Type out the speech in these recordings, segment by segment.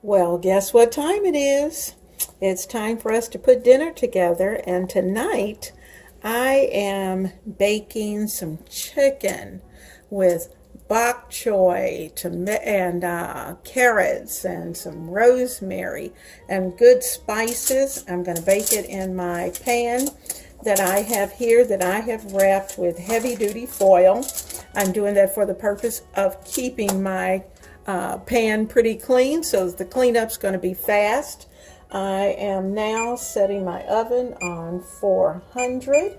Well, guess what time it is? It's time for us to put dinner together, and tonight I am baking some chicken with bok choy and carrots and some rosemary and good spices. I'm going to bake it in my pan that I have here that I have wrapped with heavy duty foil. I'm doing that for the purpose of keeping my pan pretty clean, so the cleanup's going to be fast. I am now setting my oven on 400,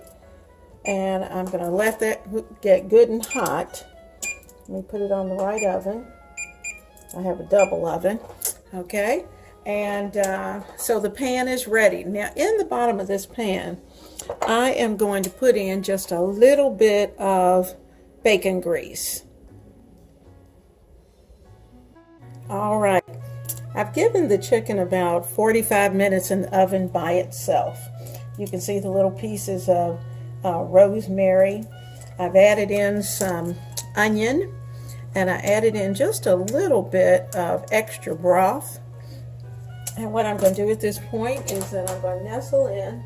and I'm going to let that get good and hot. Let me put it on the right oven. I have a double oven, okay? And so the pan is ready. Now, in the bottom of this pan, I am going to put in just a little bit of bacon grease. All right, I've given the chicken about 45 minutes in the oven by itself. You can see the little pieces of rosemary. I've added in some onion, and I added in just a little bit of extra broth. And what I'm going to do at this point is that I'm going to nestle in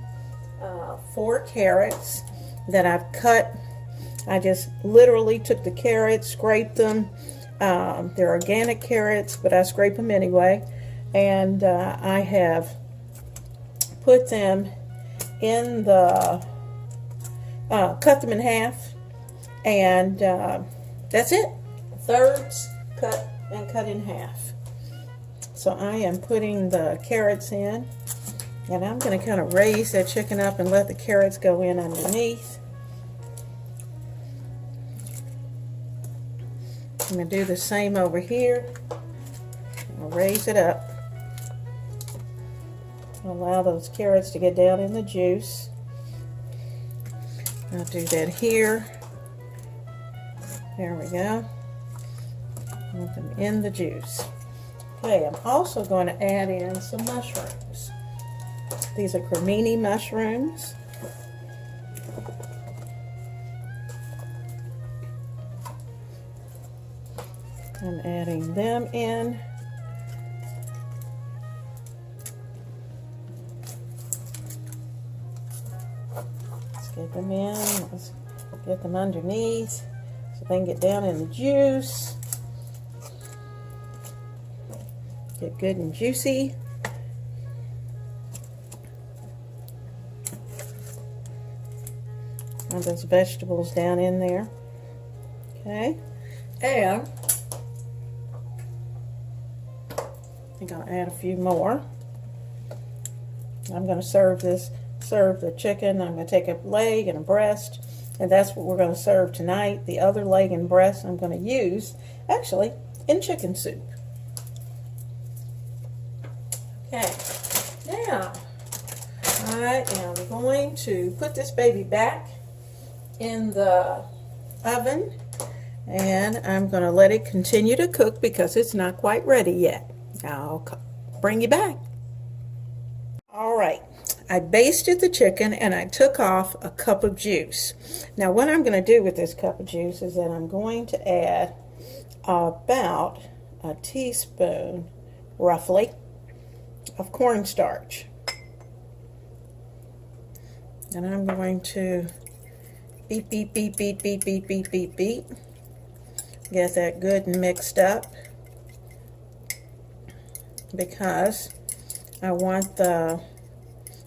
4 carrots that I've cut. I just literally took the carrots, scraped them. They're organic carrots, but I scrape them anyway. And I have put them in the, cut them in half. And that's it. Thirds, cut and cut in half. So I am putting the carrots in. And I'm going to kind of raise that chicken up and let the carrots go in underneath. I'm going to do the same over here. I'll raise it up. Allow those carrots to get down in the juice. I'll do that here. There we go. Put them in the juice. Okay, I'm also going to add in some mushrooms. These are cremini mushrooms. I'm adding them in. Let's get them in. Let's get them underneath so they can get down in the juice. Get good and juicy. All those vegetables down in there. Okay. And I think I'll add a few more. I'm going to serve the chicken. I'm going to take a leg and a breast, and that's what we're going to serve tonight. The other leg and breast I'm going to use, actually, in chicken soup. Okay, now I am going to put this baby back in the oven, and I'm going to let it continue to cook because it's not quite ready yet. I'll bring you back. All right, I basted the chicken and I took off a cup of juice. Now what I'm going to do with this cup of juice is that I'm going to add about a teaspoon, roughly, of cornstarch. And I'm going to beat, beat, beat, beat, beat, beat, beat, beat, beat. Get that good and mixed up, because I want the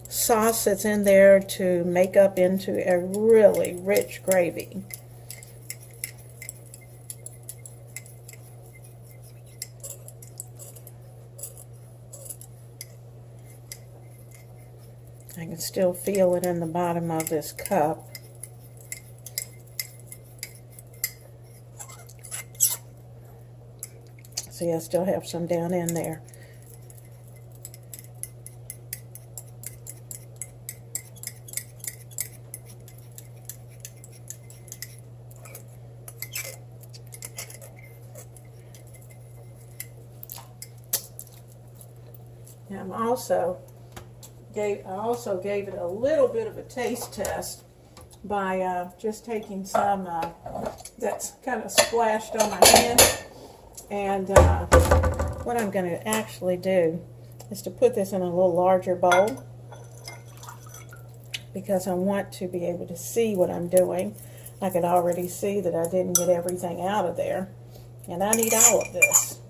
sauce that's in there to make up into a really rich gravy. I can still feel it in the bottom of this cup. See, I still have some down in there. Now I also gave it a little bit of a taste test by just taking some that's kind of splashed on my hand. And what what I'm going to actually do is to put this in a little larger bowl, because I want to be able to see what I'm doing. I could already see that I didn't get everything out of there, and I need all of this.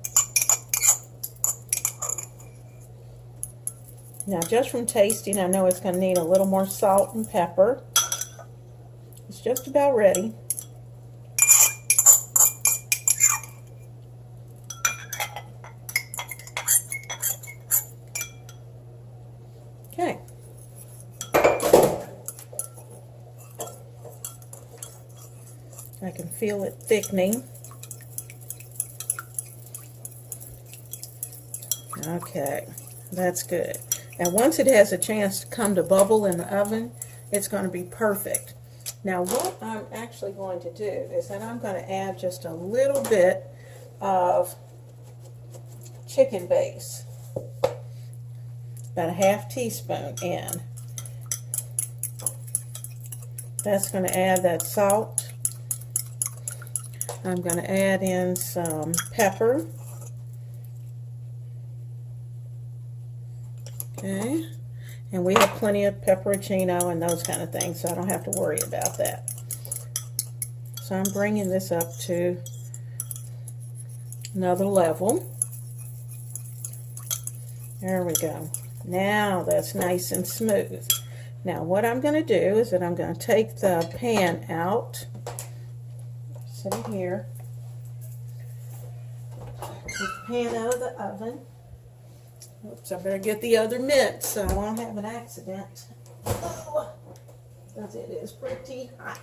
Now, just from tasting, I know it's going to need a little more salt and pepper. It's just about ready. Okay. I can feel it thickening. Okay, that's good. And once it has a chance to come to bubble in the oven, it's going to be perfect. Now, what I'm actually going to do is that I'm going to add just a little bit of chicken base, about a ½ teaspoon in. That's going to add that salt. I'm going to add in some pepper. Okay, and we have plenty of pepperoncino and those kind of things, so I don't have to worry about that. So I'm bringing this up to another level. There we go. Now that's nice and smooth. Now what I'm going to do is that I'm going to take the pan out, set it here, take the pan out of the oven. Oops, I better get the other mitt so I won't have an accident. Oh, because it is pretty hot.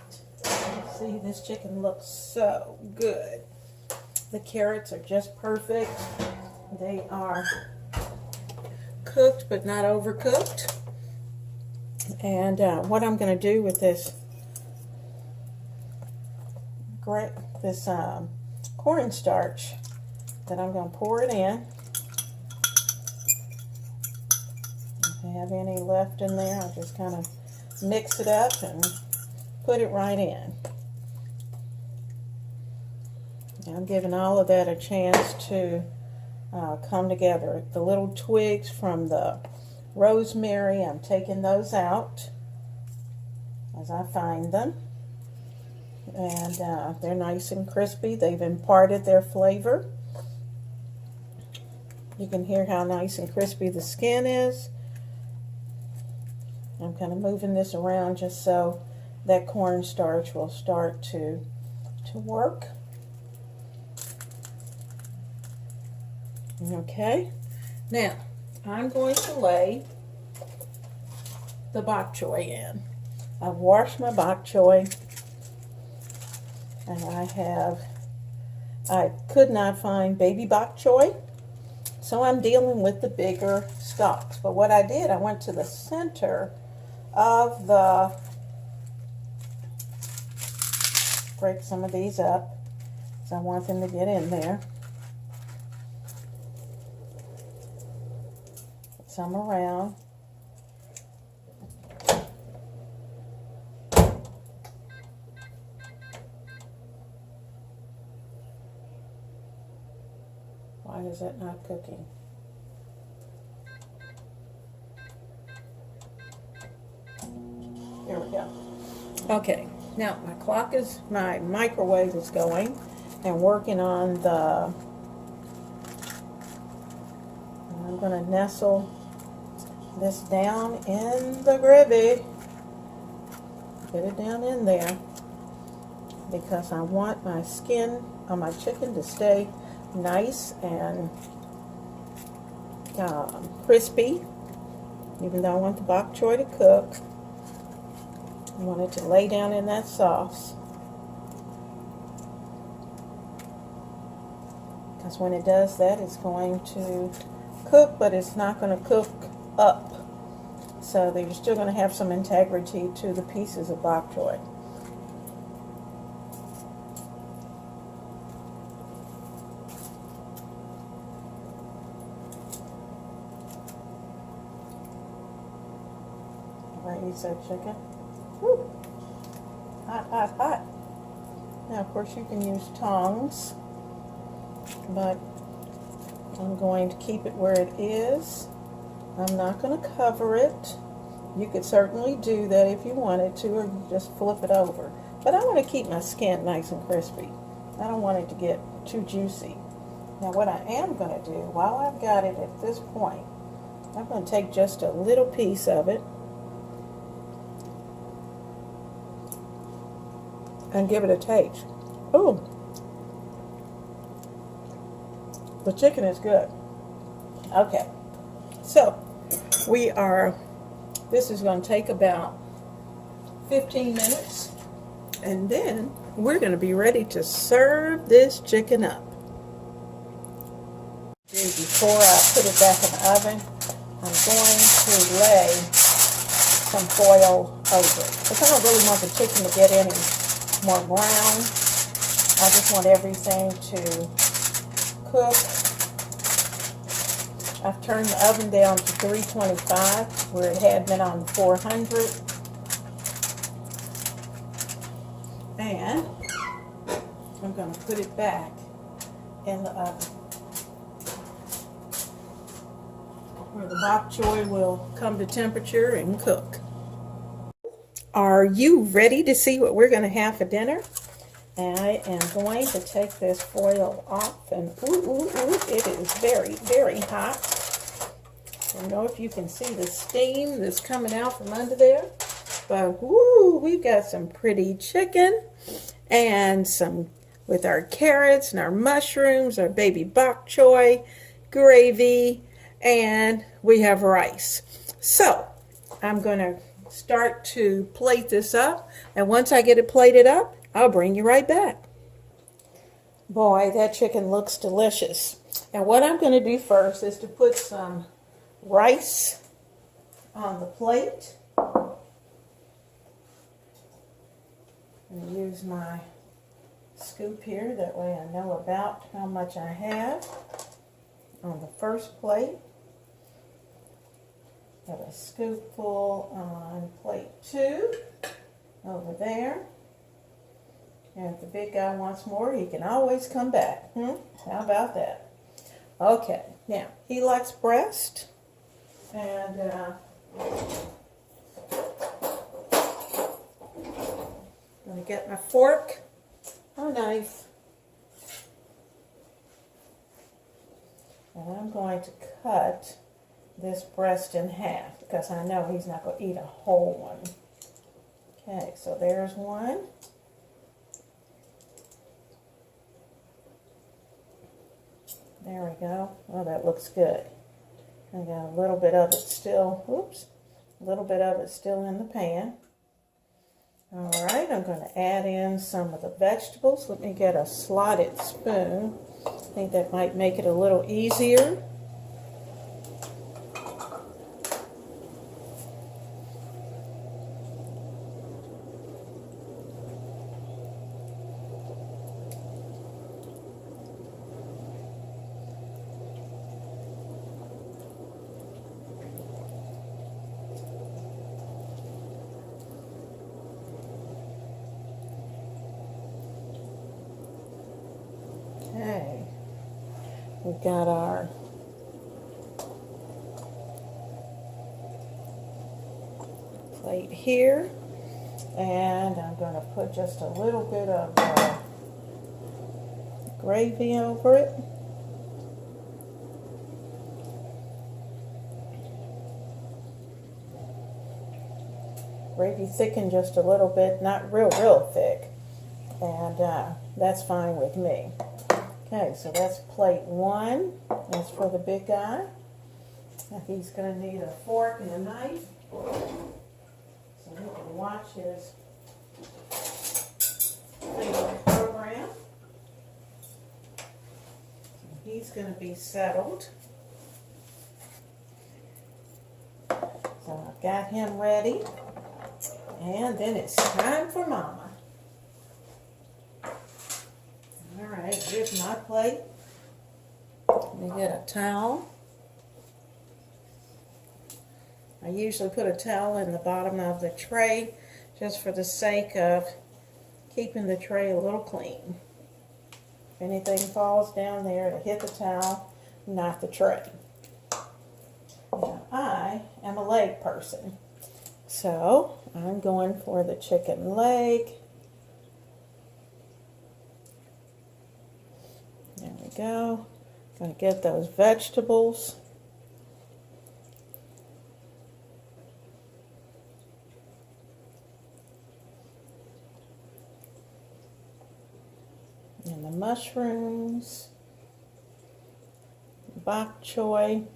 See, this chicken looks so good. The carrots are just perfect. They are cooked but not overcooked. And what I'm going to do with this cornstarch, that I'm going to pour it in. If I have any left in there, I'll just kind of mix it up and put it right in. And I'm giving all of that a chance to come together. The little twigs from the rosemary, I'm taking those out as I find them. And they're nice and crispy. They've imparted their flavor. You can hear how nice and crispy the skin is. I'm kind of moving this around just so that cornstarch will start to work. Okay, now I'm going to lay the bok choy in. I've washed my bok choy, and I could not find baby bok choy, so I'm dealing with the bigger stalks. But what I did, I went to the center of break some of these up, because I want them to get in there. Put some around. Why is it not cooking? There we go. Okay, now my microwave is going and working on I'm going to nestle this down in the gravy. Get it down in there, because I want my skin on my chicken to stay nice and crispy, even though I want the bok choy to cook. I want it to lay down in that sauce, because when it does that, it's going to cook, but it's not going to cook up. So you're still going to have some integrity to the pieces of bok choy. Right, you said chicken. Woo. Hot, hot, hot. Now, of course, you can use tongs, but I'm going to keep it where it is. I'm not going to cover it. You could certainly do that if you wanted to, or you just flip it over. But I want to keep my skin nice and crispy. I don't want it to get too juicy. Now what I am going to do, while I've got it at this point, I'm going to take just a little piece of it and give it a taste. Ooh, the chicken is good. Okay, so this is going to take about 15 minutes, and then we're going to be ready to serve this chicken up. Before I put it back in the oven, I'm going to lay some foil over it, because I don't really want the chicken to get any more brown. I just want everything to cook. I've turned the oven down to 325 where it had been on 400. And I'm going to put it back in the oven where the bok choy will come to temperature and cook. Are you ready to see what we're going to have for dinner? I am going to take this foil off, and it is very, very hot. I don't know if you can see the steam that's coming out from under there, but we've got some pretty chicken and some with our carrots and our mushrooms, our baby bok choy, gravy, and we have rice. So I'm going to start to plate this up, and once I get it plated up, I'll bring you right back. Boy, that chicken looks delicious. And what I'm going to do first is to put some rice on the plate. And use my scoop here, that way I know about how much I have on the first plate. Got a scoopful on plate 2 over there. And if the big guy wants more, he can always come back. How about that? Okay, now he likes breast, and I'm going to get my fork or knife, and I'm going to cut this breast in half because I know he's not going to eat a whole one. Okay, so there's one. There we go. Oh, that looks good. I got a little bit of it still, a little bit of it still in the pan. All right, I'm going to add in some of the vegetables. Let me get a slotted spoon. I think that might make it a little easier. Okay, we've got our plate here, and I'm going to put just a little bit of gravy over it. Gravy thickened just a little bit, not real thick, and that's fine with me. Okay, so that's plate 1. That's for the big guy. Now he's going to need a fork and a knife so he can watch his favorite program. So he's going to be settled. So I've got him ready. And then it's time for Mama. All right, here's my plate. Let me get a towel. I usually put a towel in the bottom of the tray just for the sake of keeping the tray a little clean. If anything falls down there, to hit the towel not the tray. Now, I am a leg person, so I'm going for the chicken leg. There we go. Gonna get those vegetables. And the mushrooms. Bok choy.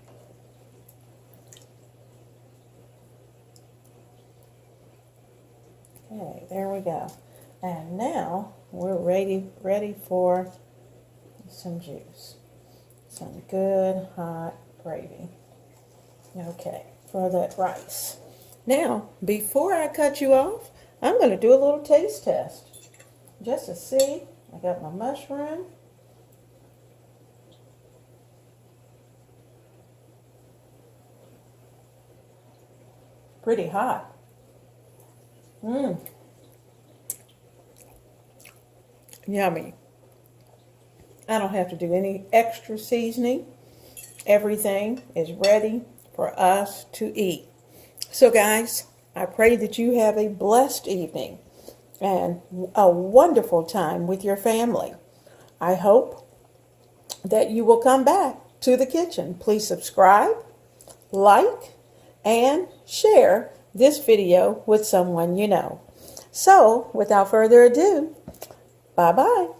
Okay, there we go. And now we're ready for some juice. Some good hot gravy. Okay, for that rice. Now, before I cut you off, I'm going to do a little taste test. Just to see. I got my mushroom. Pretty hot. Yummy. I don't have to do any extra seasoning. Everything is ready for us to eat. So guys, I pray that you have a blessed evening and a wonderful time with your family. I hope that you will come back to the kitchen. Please subscribe, like, and share this video with someone you know. So, without further ado, bye-bye.